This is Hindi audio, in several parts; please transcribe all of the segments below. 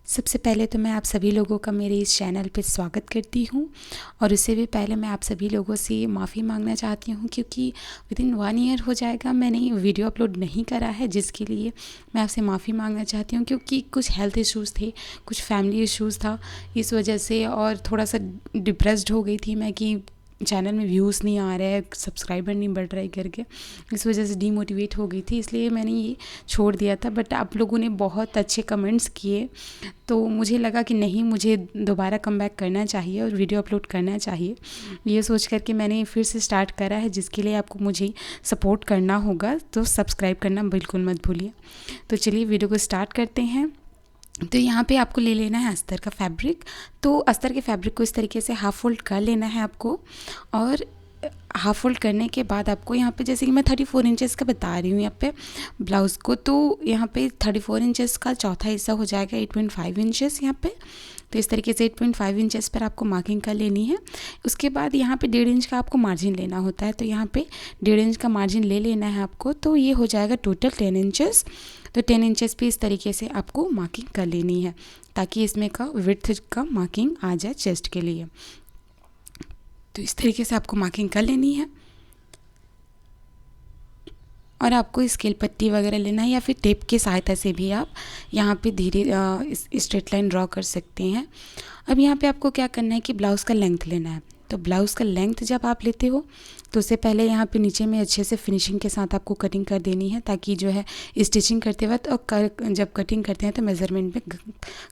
सबसे पहले तो मैं आप सभी लोगों का मेरे इस चैनल पे स्वागत करती हूँ और उससे भी पहले मैं आप सभी लोगों से माफ़ी मांगना चाहती हूँ क्योंकि विदिन 1 ईयर हो जाएगा मैंने वीडियो अपलोड नहीं करा है, जिसके लिए मैं आपसे माफ़ी मांगना चाहती हूँ क्योंकि कुछ हेल्थ इश्यूज़ थे, कुछ फैमिली इश्यूज़ था इस वजह से, और थोड़ा सा डिप्रेस्ड हो गई थी मैं कि चैनल में व्यूज़ नहीं आ रहे हैं, सब्सक्राइबर नहीं बढ़ रहा है करके। इस वजह से डीमोटिवेट हो गई थी, इसलिए मैंने ये छोड़ दिया था। बट आप लोगों ने बहुत अच्छे कमेंट्स किए तो मुझे लगा कि नहीं, मुझे दोबारा कमबैक करना चाहिए और वीडियो अपलोड करना चाहिए। ये सोच कर के मैंने फिर से स्टार्ट करा है, जिसके लिए आपको मुझे सपोर्ट करना होगा, तो सब्सक्राइब करना बिल्कुल मत भूलिए। तो चलिए वीडियो को स्टार्ट करते हैं। तो यहाँ पे आपको ले लेना है अस्तर का फैब्रिक। तो अस्तर के फैब्रिक को इस तरीके से हाफ़ फोल्ड कर लेना है आपको, और हाफ़ फोल्ड करने के बाद आपको यहाँ पे, जैसे कि मैं 34 इंचेस का बता रही हूँ यहाँ पे ब्लाउज़ को, तो यहाँ पे 34 इंचेस का चौथा हिस्सा हो जाएगा 8.5 इंचेस यहाँ पे। तो इस तरीके से 8.5 इंचेस पर आपको मार्किंग कर लेनी है। उसके बाद यहाँ पे 1.5 इंच का आपको मार्जिन लेना होता है, तो यहाँ पे 1.5 इंच का मार्जिन ले लेना है आपको। तो ये हो जाएगा टोटल 10 इंचेस। तो 10 इंचेस पे इस तरीके से आपको मार्किंग कर लेनी है ताकि इसमें का विड्थ का मार्किंग आ जाए चेस्ट के लिए। तो इस तरीके से आपको मार्किंग कर लेनी है, और आपको स्केल पट्टी वगैरह लेना है या फिर टेप की सहायता से भी आप यहाँ पे धीरे स्ट्रेट लाइन ड्रॉ कर सकते हैं। अब यहाँ पे आपको क्या करना है कि ब्लाउज़ का लेंथ लेना है। तो ब्लाउज़ का लेंथ जब आप लेते हो तो उससे पहले यहाँ पे नीचे में अच्छे से फिनिशिंग के साथ आपको कटिंग कर देनी है, ताकि जो है स्टिचिंग करते वक्त और जब कटिंग करते हैं तो मेज़रमेंट में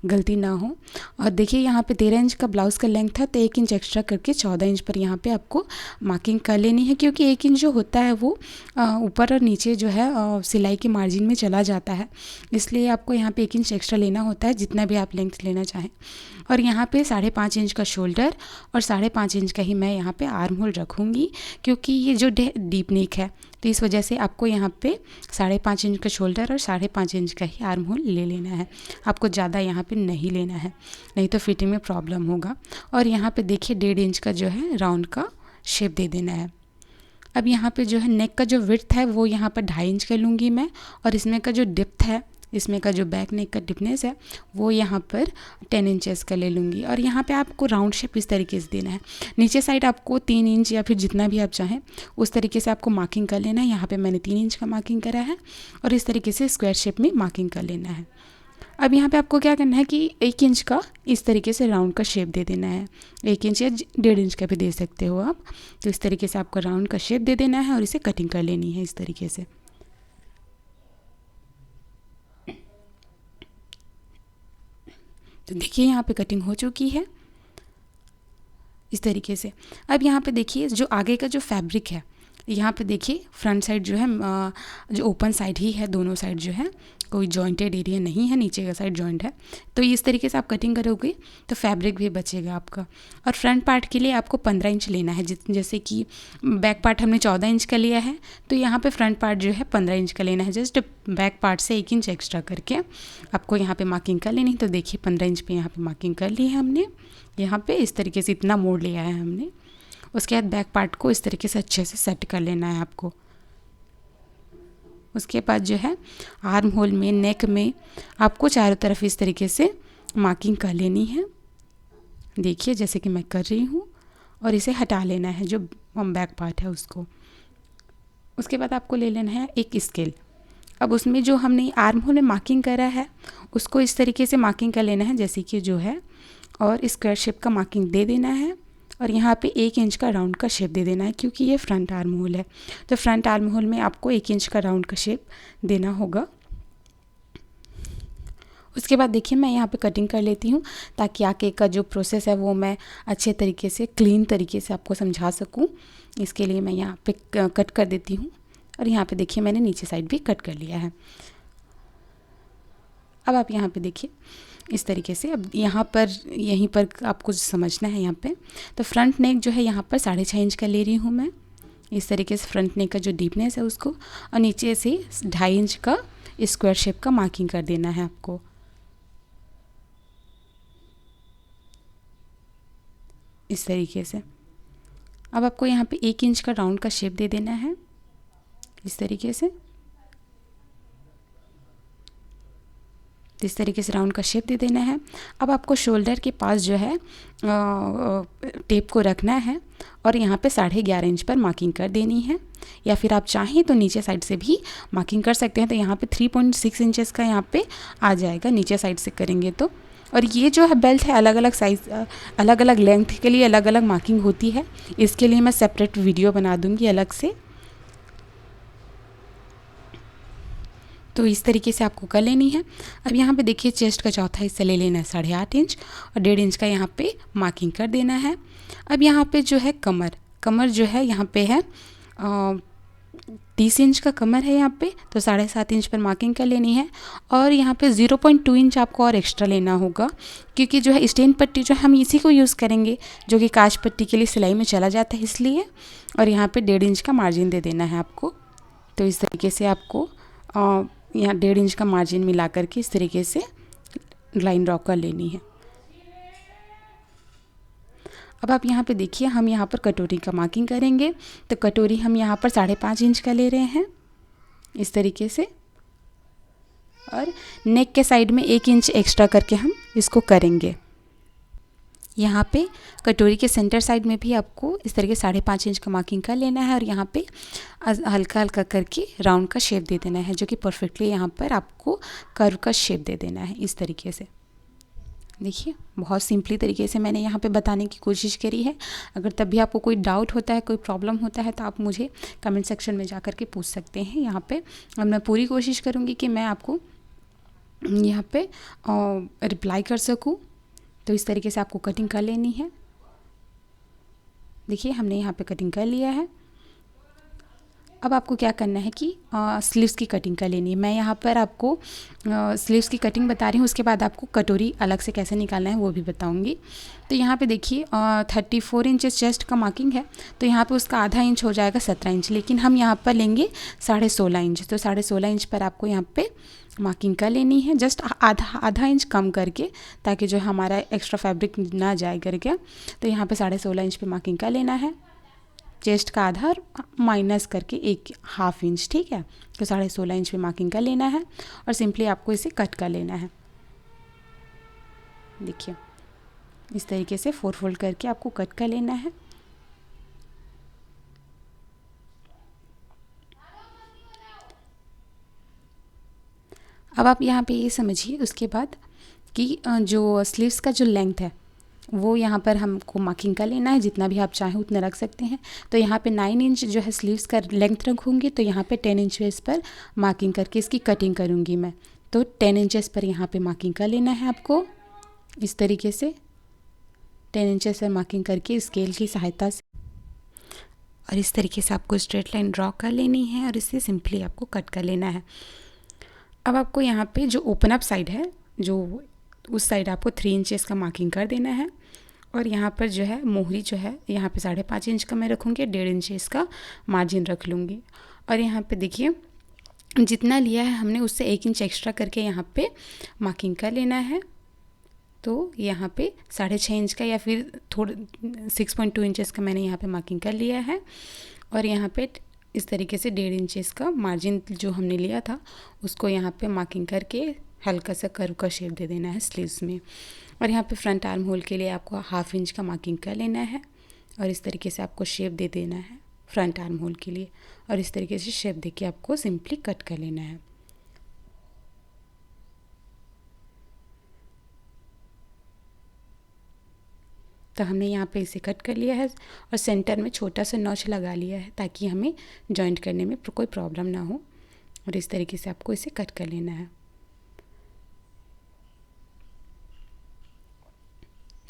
गलती ना हो। और देखिए यहाँ पे 13 इंच का ब्लाउज़ का लेंथ था, तो 1 इंच एक्स्ट्रा करके 14 इंच पर यहाँ पे आपको मार्किंग कर लेनी है, क्योंकि 1 इंच जो होता है वो ऊपर और नीचे जो है सिलाई के मार्जिन में चला जाता है, इसलिए आपको यहाँ पे 1 इंच एक्स्ट्रा लेना होता है, जितना भी आप लेंथ लेना चाहें। और यहाँ पे 5.5 इंच का शोल्डर और 5.5 इंच का ही मैं यहाँ पे आर्म होल रखूँगी, क्योंकि ये जो डीप नेक है, तो इस वजह से आपको यहाँ पे 5.5 इंच का शोल्डर और 5.5 इंच का ही आर्म होल ले लेना है। आपको ज़्यादा यहाँ पे नहीं लेना है, नहीं तो फिटिंग में प्रॉब्लम होगा। और यहाँ पे देखिए 1.5 इंच का जो है राउंड का शेप दे देना है। अब यहाँ पे जो है नेक का जो विड्थ है वो यहाँ पर 2.5 इंच का लूँगी मैं, और इसमें का जो डिप्थ है, इसमें का जो बैक नेक का डिपनेस है वो यहाँ पर 10 इंचेस का ले लूँगी। और यहाँ पे आपको राउंड शेप इस तरीके से देना है। नीचे साइड आपको 3 इंच या फिर जितना भी आप चाहें उस तरीके से आपको मार्किंग कर लेना है। यहाँ पे मैंने 3 इंच का मार्किंग करा है, और इस तरीके से स्क्वायर शेप में मार्किंग कर लेना है। अब यहाँ पे आपको क्या करना है कि 1 इंच का इस तरीके से राउंड का शेप दे देना है। 1 इंच या 1.5 इंच का भी दे सकते हो आप। तो इस तरीके से आपको राउंड का शेप दे देना है और इसे कटिंग कर लेनी है इस तरीके से। तो देखिए यहाँ पे कटिंग हो चुकी है इस तरीके से। अब यहाँ पे देखिए जो आगे का जो फैब्रिक है, यहाँ पे देखिए फ्रंट साइड जो है जो ओपन साइड ही है, दोनों साइड जो है कोई जॉइंटेड एरिया नहीं है, नीचे का साइड जॉइंट है। तो इस तरीके से आप कटिंग करोगे तो फैब्रिक भी बचेगा आपका। और फ्रंट पार्ट के लिए आपको 15 इंच लेना है, जैसे कि बैक पार्ट हमने 14 इंच का लिया है, तो यहाँ पे फ्रंट पार्ट जो है 15 इंच का लेना है। जस्ट बैक पार्ट से 1 इंच एक्स्ट्रा करके आपको यहाँ पे मार्किंग कर लेनी। तो देखिए 15 इंच पे यहाँ पे मार्किंग कर ली है हमने। यहाँ पे इस तरीके से इतना मोड़ लिया है हमने। उसके बाद बैक पार्ट को इस तरीके से अच्छे से सेट कर लेना है आपको। उसके बाद जो है आर्म होल में, नेक में आपको चारों तरफ इस तरीके से मार्किंग कर लेनी है। देखिए जैसे कि मैं कर रही हूँ, और इसे हटा लेना है जो बैक पार्ट है उसको। उसके बाद आपको ले लेना है एक स्केल। अब उसमें जो हमने आर्म होल में मार्किंग करा है उसको इस तरीके से मार्किंग कर लेना है जैसे कि जो है, और स्क्वायर शेप का मार्किंग दे देना है। और यहाँ पे 1 इंच का राउंड का शेप दे देना है, क्योंकि ये फ्रंट आर्म होल है। तो फ्रंट आर्म होल में आपको 1 इंच का राउंड का शेप देना होगा। उसके बाद देखिए मैं यहाँ पे कटिंग कर लेती हूँ, ताकि आगे का जो प्रोसेस है वो मैं अच्छे तरीके से, क्लीन तरीके से आपको समझा सकूँ। इसके लिए मैं यहाँ पे कट कर देती हूँ। और यहाँ पे देखिए मैंने नीचे साइड भी कट कर लिया है। अब आप यहाँ पे देखिए इस तरीके से। अब यहाँ पर यहीं पर आपको समझना है यहाँ पे। तो फ्रंट नेक जो है यहाँ पर 6.5 इंच का ले रही हूँ मैं, इस तरीके से फ्रंट नेक का जो डीपनेस है उसको, और नीचे से 2.5 इंच का स्क्वायर शेप का मार्किंग कर देना है आपको। इस तरीके से अब आपको यहाँ पे 1 इंच का राउंड का शेप दे देना है इस तरीके से। तो इस तरीके से राउंड का शेप दे देना है। अब आपको शोल्डर के पास जो है टेप को रखना है और यहाँ पे 11.5 इंच पर मार्किंग कर देनी है, या फिर आप चाहें तो नीचे साइड से भी मार्किंग कर सकते हैं। तो यहाँ पे 3.6 इंचेस का यहाँ पे आ जाएगा नीचे साइड से करेंगे तो। और ये जो है बेल्ट है अलग अलग साइज़ अलग अलग लेंथ के लिए अलग अलग मार्किंग होती है, इसके लिए मैं सेपरेट वीडियो बना दूँगी अलग से। तो इस तरीके से आपको कर लेनी है। अब यहाँ पे देखिए चेस्ट का चौथा हिस्सा ले लेना है 8.5 इंच और 1.5 इंच का यहाँ पे मार्किंग कर देना है। अब यहाँ पे जो है कमर जो है यहाँ पे है 30 इंच का कमर है यहाँ पे, तो 7.5 इंच पर मार्किंग कर लेनी है। और यहाँ पे 0.2 इंच आपको और एक्स्ट्रा लेना होगा, क्योंकि जो है स्टेन पट्टी जो हम इसी को यूज़ करेंगे जो कि काज पट्टी के लिए सिलाई में चला जाता है इसलिए। और यहाँ पे 1.5 इंच का मार्जिन दे देना है आपको। तो इस तरीके से आपको यहाँ 1.5 इंच का मार्जिन मिला करके इस तरीके से लाइन ड्रॉ कर लेनी है। अब आप यहाँ पे देखिए हम यहाँ पर कटोरी का मार्किंग करेंगे, तो कटोरी हम यहाँ पर 5.5 इंच का ले रहे हैं इस तरीके से, और नेक के साइड में 1 इंच एक्स्ट्रा करके हम इसको करेंगे। यहाँ पे कटोरी के सेंटर साइड में भी आपको इस तरीके 5.5 इंच का मार्किंग कर लेना है और यहाँ पे हल्का हल्का करके राउंड का शेप दे देना है, जो कि परफेक्टली यहाँ पर आपको कर्व का शेप दे देना है इस तरीके से। देखिए बहुत सिंपली तरीके से मैंने यहाँ पे बताने की कोशिश करी है। अगर तब भी आपको कोई डाउट होता है, कोई प्रॉब्लम होता है, तो आप मुझे कमेंट सेक्शन में जा कर के पूछ सकते हैं यहाँ पे। और मैं पूरी कोशिश करूँगी कि मैं आपको यहाँ पे रिप्लाई कर सकूँ। तो इस तरीके से आपको कटिंग कर लेनी है। देखिए हमने यहाँ पे कटिंग कर लिया है। अब आपको क्या करना है कि स्लीव्स की कटिंग कर लेनी है। मैं यहाँ पर आपको स्लीव्स की कटिंग बता रही हूँ, उसके बाद आपको कटोरी अलग से कैसे निकालना है वो भी बताऊँगी। तो यहाँ पे देखिए 34 इंचेस चेस्ट का मार्किंग है, तो यहाँ पे उसका आधा इंच हो जाएगा 17 इंच, लेकिन हम यहाँ पर लेंगे 16.5 इंच। तो 16.5 इंच पर आपको यहाँ पे मार्किंग कर लेनी है, जस्ट आधा इंच कम करके, ताकि जो हमारा एक्स्ट्रा फैब्रिक ना जाए करके। तो यहाँ पे 16.5 इंच पे मार्किंग कर लेना है, चेस्ट का आधा माइनस करके 1/2 इंच, ठीक है। तो 16.5 इंच पे मार्किंग कर लेना है और सिंपली आपको इसे कट कर लेना है। देखिए इस तरीके से 4 फोल्ड करके आपको कट कर लेना है। अब आप यहाँ पे ये समझिए उसके बाद कि जो स्लीव्स का जो लेंथ है वो यहाँ पर हमको मार्किंग कर लेना है, जितना भी आप चाहें उतना रख सकते हैं। तो यहाँ पे 9 इंच जो है स्लीव्स का लेंथ रखूँगी, तो यहाँ पे 10 इंचेस पर मार्किंग करके इसकी कटिंग करूँगी मैं। तो 10 इंचेस पर यहाँ पे मार्किंग कर लेना है आपको इस तरीके से। 10 इंचेस पर मार्किंग करके स्केल की सहायता से और इस तरीके से आपको स्ट्रेट लाइन ड्रॉ कर लेनी है और इसे सिंपली आपको कट कर लेना है। अब आपको यहाँ पे जो ओपन अप साइड है, जो उस साइड आपको 3 इंचेस का मार्किंग कर देना है। और यहाँ पर जो है मोहरी जो है यहाँ पे 5.5 इंच का मैं रखूँगी, 1.5 इंच इसका मार्जिन रख लूँगी। और यहाँ पे देखिए जितना लिया है हमने उससे 1 इंच एक्स्ट्रा करके यहाँ पे मार्किंग कर लेना है। तो यहाँ पे 6.5 इंच का या फिर थोड़ा 6.2 इंचेस का मैंने यहाँ पे मार्किंग कर लिया है। और यहाँ पे इस तरीके से 1.5 इंचेस का मार्जिन जो हमने लिया था उसको यहाँ पे मार्किंग करके हल्का सा कर्व का शेप दे देना है स्लीव्स में। और यहाँ पे फ्रंट आर्म होल के लिए आपको 1/2 इंच का मार्किंग कर लेना है और इस तरीके से आपको शेप दे देना है फ्रंट आर्म होल के लिए। और इस तरीके से शेप देके आपको सिंपली कट कर लेना है। तो हमने यहाँ पे इसे कट कर लिया है और सेंटर में छोटा सा नॉच लगा लिया है ताकि हमें जॉइंट करने में कोई प्रॉब्लम ना हो। और इस तरीके से आपको इसे कट कर लेना है।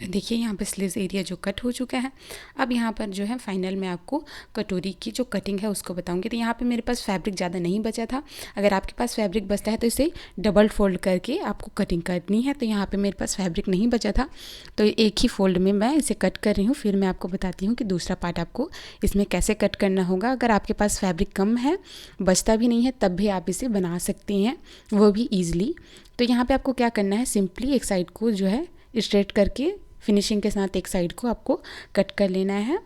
तो देखिए यहाँ पर स्लीव्स एरिया जो कट हो चुका है। अब यहाँ पर जो है फाइनल में आपको कटोरी की जो कटिंग है उसको बताऊंगी। तो यहाँ पे मेरे पास फैब्रिक ज़्यादा नहीं बचा था। अगर आपके पास फैब्रिक बचता है तो इसे डबल फोल्ड करके आपको कटिंग करनी है। तो यहाँ पे मेरे पास फैब्रिक नहीं बचा था, तो एक ही फोल्ड में मैं इसे कट कर रही हूँ। फिर मैं आपको बताती हूँ कि दूसरा पार्ट आपको इसमें कैसे कट करना होगा। अगर आपके पास फैब्रिक कम है, बचता भी नहीं है, तब भी आप इसे बना सकते हैं, वो भी ईजिली। तो यहाँ पर आपको क्या करना है, सिंपली एक साइड को जो है स्ट्रेट करके फिनिशिंग के साथ एक साइड को आपको कट कर लेना है।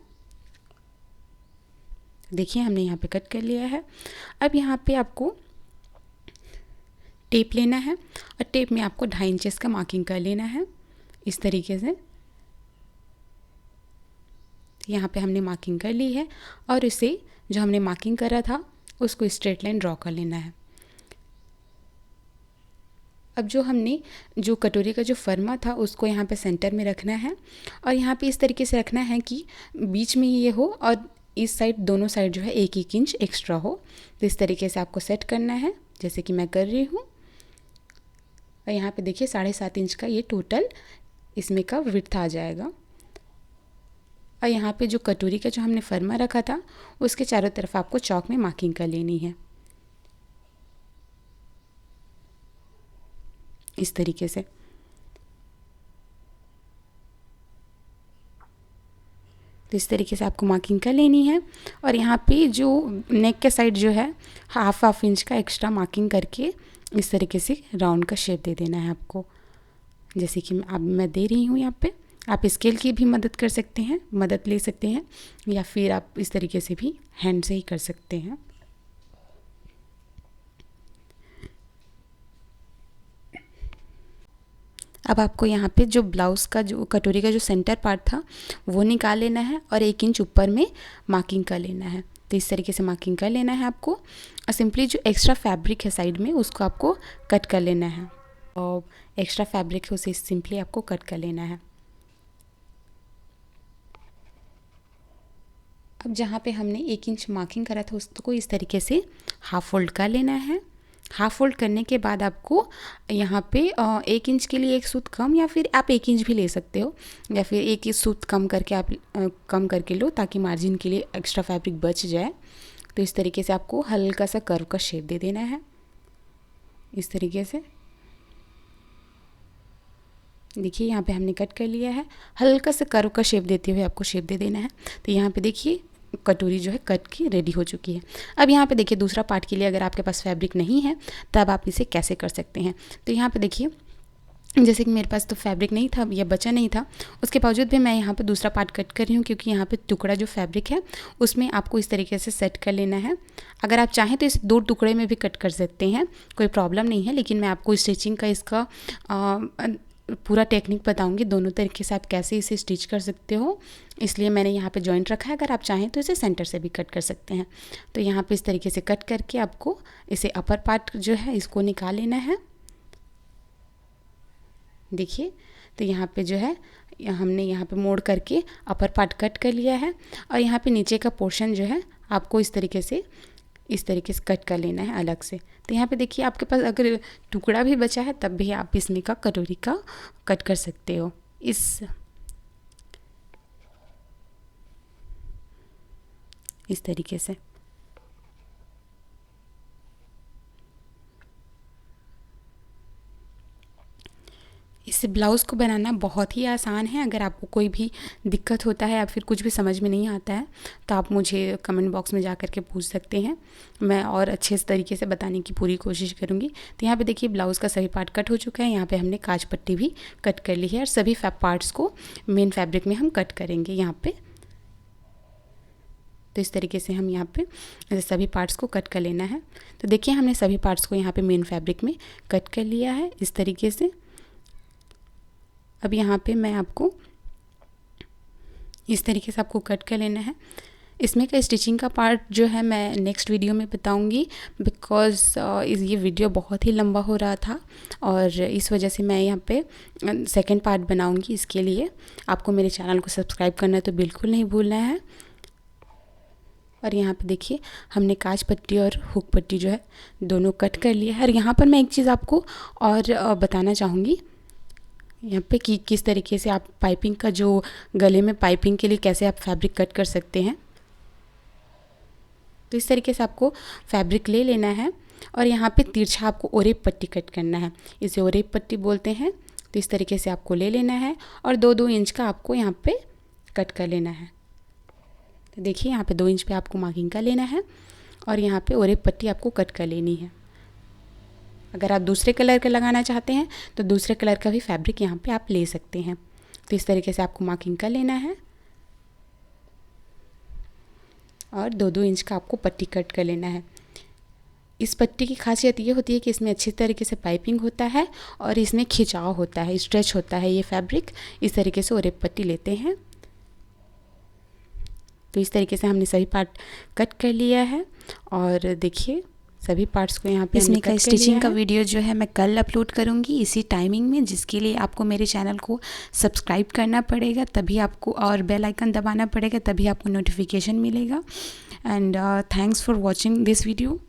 देखिए हमने यहाँ पे कट कर लिया है। अब यहाँ पे आपको टेप लेना है और टेप में आपको 2.5 इंचेस का मार्किंग कर लेना है इस तरीके से। यहाँ पे हमने मार्किंग कर ली है और इसे जो हमने मार्किंग करा था उसको स्ट्रेट लाइन ड्रॉ कर लेना है। अब जो कटोरी का जो फरमा था उसको यहाँ पे सेंटर में रखना है और यहाँ पे इस तरीके से रखना है कि बीच में ये हो और इस साइड दोनों साइड जो है 1-1 इंच एक्स्ट्रा हो। तो इस तरीके से आपको सेट करना है जैसे कि मैं कर रही हूँ। और यहाँ पे देखिए 7.5 इंच का ये टोटल इसमें का विड्थ आ जाएगा। और यहाँ पे जो कटोरी का जो हमने फरमा रखा था उसके चारों तरफ आपको चॉक में मार्किंग कर लेनी है इस तरीके से। तो इस तरीके से आपको मार्किंग कर लेनी है और यहाँ पे जो नेक के साइड जो है हाफ इंच का एक्स्ट्रा मार्किंग करके इस तरीके से राउंड का शेप दे देना है आपको, जैसे कि अब मैं दे रही हूँ। यहाँ पे आप स्केल की भी मदद ले सकते हैं या फिर आप इस तरीके से भी हैंड से ही कर सकते हैं। अब आपको यहाँ पे जो ब्लाउज़ का जो कटोरी का जो सेंटर पार्ट था वो निकाल लेना है और 1 इंच ऊपर में मार्किंग कर लेना है। तो इस तरीके से मार्किंग कर लेना है आपको और सिंपली जो एक्स्ट्रा फैब्रिक है साइड में उसको आपको कट कर लेना है और एक्स्ट्रा फैब्रिक है उसे सिंपली आपको कट कर लेना है। अब जहाँ पे हमने 1 इंच मार्किंग करा था उसको इस तरीके से हाफ फोल्ड कर लेना है। हाफ फोल्ड करने के बाद आपको यहाँ पे 1 इंच के लिए एक सूत कम या फिर आप 1 इंच भी ले सकते हो या फिर एक सूत कम करके आप कम करके लो ताकि मार्जिन के लिए एक्स्ट्रा फैब्रिक बच जाए। तो इस तरीके से आपको हल्का सा कर्व का शेप दे देना है इस तरीके से। देखिए यहाँ पे हमने कट कर लिया है, हल्का सा कर्व का शेप देते हुए आपको शेप दे देना है। तो यहाँ पे देखिए कटोरी जो है कट की रेडी हो चुकी है। अब यहाँ पे देखिए दूसरा पार्ट के लिए अगर आपके पास फैब्रिक नहीं है तब आप इसे कैसे कर सकते हैं। तो यहाँ पे देखिए जैसे कि मेरे पास तो फैब्रिक नहीं था या बचा नहीं था, उसके बावजूद भी मैं यहाँ पे दूसरा पार्ट कट कर रही हूँ क्योंकि यहाँ पे टुकड़ा जो फैब्रिक है उसमें आपको इस तरीके से सेट कर लेना है। अगर आप चाहें तो इस 2 टुकड़े में भी कट कर सकते हैं, कोई प्रॉब्लम नहीं है, लेकिन मैं आपको स्टिचिंग का इसका पूरा टेक्निक बताऊंगी दोनों तरीके से आप कैसे इसे स्टिच कर सकते हो, इसलिए मैंने यहाँ पे जॉइंट रखा है। अगर आप चाहें तो इसे सेंटर से भी कट कर सकते हैं। तो यहाँ पे इस तरीके से कट करके आपको इसे अपर पार्ट जो है इसको निकाल लेना है। देखिए तो यहाँ पे जो है हमने यहाँ पे मोड़ करके अपर पार्ट कट कर लिया है और यहाँ पे नीचे का पोर्शन जो है आपको इस तरीके से कट कर लेना है अलग से। तो यहाँ पे देखिए आपके पास अगर टुकड़ा भी बचा है तब भी आप इसमें का कटोरी का कट कर सकते हो इस तरीके से। इस ब्लाउज़ को बनाना बहुत ही आसान है। अगर आपको कोई भी दिक्कत होता है या फिर कुछ भी समझ में नहीं आता है तो आप मुझे कमेंट बॉक्स में जा कर के पूछ सकते हैं, मैं और अच्छे तरीके से बताने की पूरी कोशिश करूँगी। तो यहाँ पे देखिए ब्लाउज़ का सभी पार्ट कट हो चुका है। यहाँ पे हमने काज पट्टी भी कट कर ली है और सभी पार्ट्स को मेन फैब्रिक में हम कट करेंगे यहाँ पर। तो इस तरीके से हम यहाँ पे सभी पार्ट्स को कट कर लेना है। तो देखिए हमने सभी पार्ट्स को यहाँ पे मेन फैब्रिक में कट कर लिया है इस तरीके से। अब यहाँ पे मैं आपको इस तरीके से आपको कट कर लेना है। इसमें का स्टिचिंग का पार्ट जो है मैं नेक्स्ट वीडियो में बताऊंगी बिकॉज़ ये वीडियो बहुत ही लंबा हो रहा था और इस वजह से मैं यहाँ पे सेकंड पार्ट बनाऊंगी। इसके लिए आपको मेरे चैनल को सब्सक्राइब करना तो बिल्कुल नहीं भूलना है। और यहाँ पे देखिए हमने काज पट्टी और हुक पट्टी जो है दोनों कट कर लिया है। और यहाँ पर मैं एक चीज़ आपको और बताना चाहूँगी यहाँ पे कि किस तरीके से आप पाइपिंग का जो गले में पाइपिंग के लिए कैसे आप फैब्रिक कट कर सकते हैं। तो इस तरीके से आपको फैब्रिक ले लेना है और यहाँ पे तिरछा आपको ओरेप पट्टी कट करना है, इसे ओरेप पट्टी बोलते हैं। तो इस तरीके से आपको ले लेना है और 2-2 इंच का आपको यहाँ पे कट कर लेना है। तो देखिए यहाँ पे 2 इंच पे आपको मार्किंग कर लेना है और यहाँ पे ओरेप पट्टी आपको कट कर लेनी है। अगर आप दूसरे कलर का लगाना चाहते हैं तो दूसरे कलर का भी फैब्रिक यहाँ पे आप ले सकते हैं। तो इस तरीके से आपको मार्किंग कर लेना है और 2-2 इंच का आपको पट्टी कट कर लेना है। इस पट्टी की खासियत ये होती है कि इसमें अच्छी तरीके से पाइपिंग होता है और इसमें खिंचाव होता है, स्ट्रेच होता है ये फैब्रिक। इस तरीके से ओरेप पट्टी लेते हैं। तो इस तरीके से हमने सभी पार्ट कट कर लिया है और देखिए सभी पार्ट्स को यहाँ पे इसमें हमने का कट कर स्टिचिंग लिया का है। वीडियो जो है मैं कल अपलोड करूँगी इसी टाइमिंग में, जिसके लिए आपको मेरे चैनल को सब्सक्राइब करना पड़ेगा, तभी आपको, और बेल आइकन दबाना पड़ेगा, तभी आपको नोटिफिकेशन मिलेगा। And thanks for watching this video.